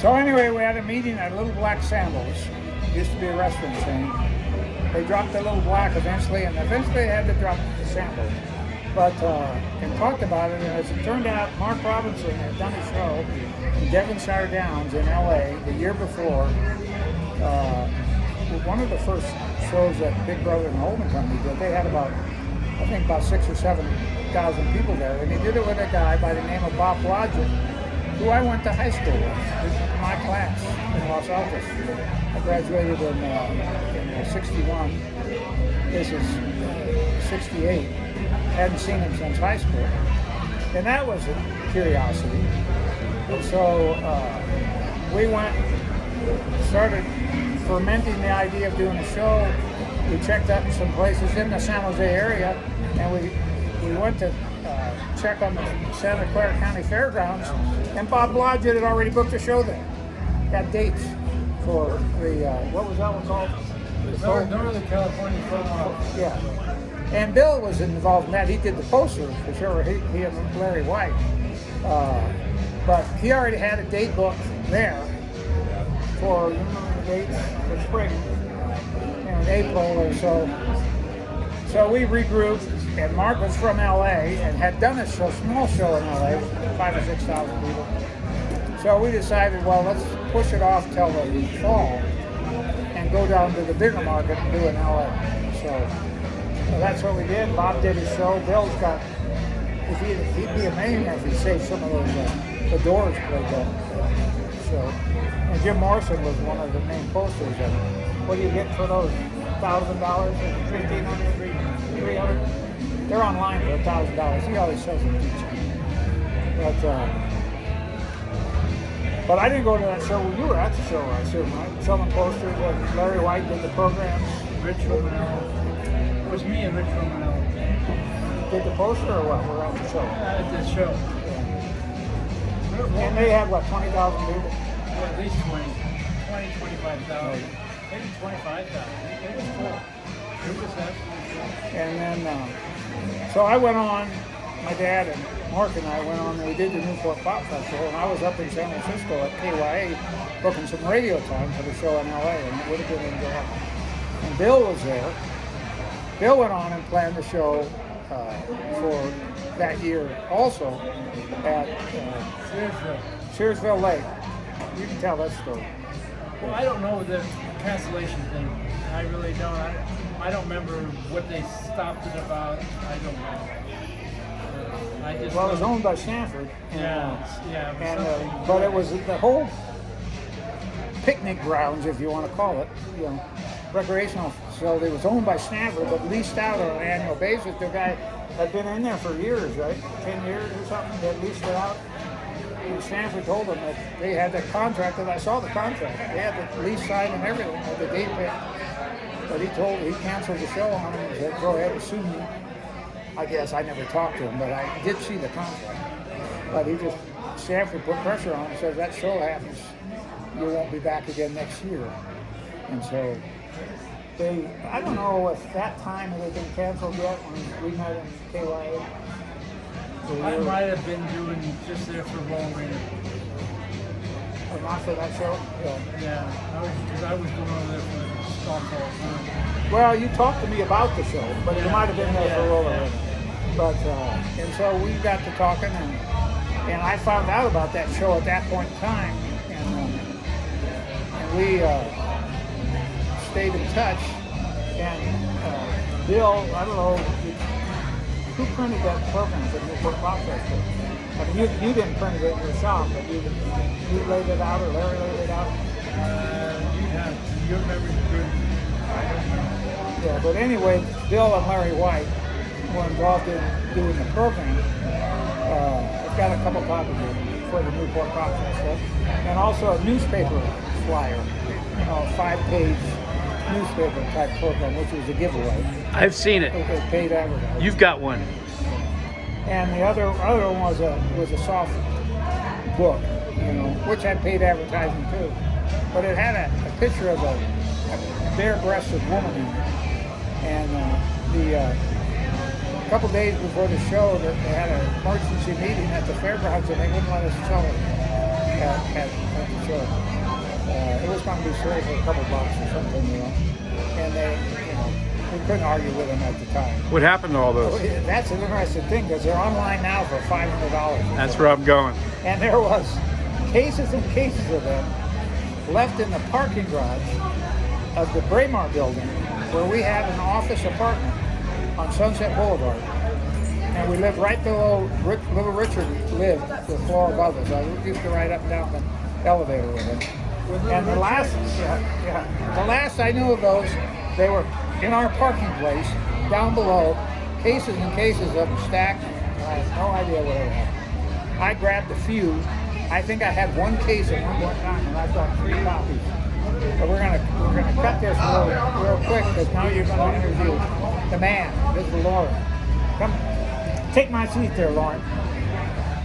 So anyway, we had a meeting at Little Black Sandals. Used to be a restaurant chain. They dropped the Little Black eventually, and eventually they had to drop the Sandals. But and talked about it, and as it turned out, Mark Robinson had done a show in Devonshire Downs in L.A. the year before. One of the first shows that Big Brother and Holding Company did. They had about 6,000 or 7,000 people there, and he did it with a guy by the name of Bob Blodgett, who I went to high school with. He was in my class in Los Altos. I graduated in 61. This is 68. Hadn't seen him since high school, and that was a curiosity. And so we started fermenting the idea of doing a show. We checked out some places in the San Jose area, and we went to check on the Santa Clara County Fairgrounds, and Bob Blodgett had already booked a show there. Had dates for the, what was that one called? Northern California Folk. Yeah. And Bill was involved in that. He did the poster for sure, he and Larry White. But he already had a date booked there for, you remember the date? For spring, in April or so. So we regrouped, and Mark was from LA and had done a small show in LA, 5,000 or 6,000 people. So we decided, well, let's push it off till the fall and go down to the bigger market and do it in LA. So that's what we did. Bob did his show. Bill's got, he'd be amazing if he saved some of those, the Doors played that show. And Jim Morrison was one of the main posters. And what do you get for those? $1,000, $1,500, $300? They're online for $1,000. He always sells them cheap. But I didn't go to that show. Well, you were at the show, I assume, right? Selling posters. Larry White did the programs. Rich Romanello. It was me and Rich Romanello. Did the poster or what? We're at the show. At the show. Yeah. And they had, what, 20,000 people? Well, at least 25,000. Maybe 25,000. It was cool. It was absolutely cool. And then, so I went on, my dad and Mark and I went on, and we did the Newport Pop Festival, and I was up in San Francisco at KYA booking some radio time for the show in LA, and it would have been in July. And Bill was there. Bill went on and planned the show for that year also at Searsville Lake. You can tell that story. Well, I don't know the cancellation thing. I really don't. I don't remember what they stopped it about. I don't know. Well, it was owned by Stanford. Yeah. But it was the whole picnic grounds, if you want to call it, recreational facility, was owned by Stanford, but leased out on an annual basis. The guy had been in there for years, right? 10 years or something. They leased it out. And Stanford told them that they had the contract, and I saw the contract. They had the lease signed and everything, had the date picked. But he canceled the show on him and said, go ahead and sue me. I guess I never talked to him, but I did see the contract. But Stanford put pressure on him and said, that show happens, you won't be back again next year. And so I don't know if that time it had been canceled yet when we met in KYA. I might have been doing just there for Lone Ranger. Oh, not for that show? Yeah, because I was going over there for the Stockholm. Well, you talked to me about the show, but you might have been there for Roller Ranger. But, and so we got to talking, and I found out about that show at that point in time, and we stayed in touch, and Bill, I don't know, who printed that program for the Newport Pop Festival? I mean, you didn't print it in your shop, but you laid it out, or Larry laid it out? Your memory's good. I don't know. Yeah, but anyway, Bill and Larry White were involved in doing the program. I've got a couple copies for the Newport Pop Festival, and also a newspaper flyer, a 5-page newspaper type program, which was a giveaway. I've seen it. It was paid advertising. You've got one. And the other one was a soft book, which had paid advertising too. But it had a picture of a bare-breasted woman in it. And a couple days before the show, they had an emergency meeting at the fairgrounds, and they wouldn't let us sell it had the show. It was going to be sold for a couple bucks or something, you know. And we couldn't argue with them at the time. What happened to all those? That's an interesting thing because they're online now for $500. That's where I'm going. And there was cases and cases of them left in the parking garage of the Braemar building, where we had an office apartment on Sunset Boulevard. And we lived right below, little Richard lived the floor above us. I used to ride up and down the elevator with him. And the last I knew of those, they were in our parking place, down below, cases and cases of them stacked. I have no idea what it happened. I grabbed a few. I think I had one case at one time, and I got 3 copies. But we're gonna cut this real quick because now you're gonna interview the man. This is Lauren. Come, take my seat there, Lauren.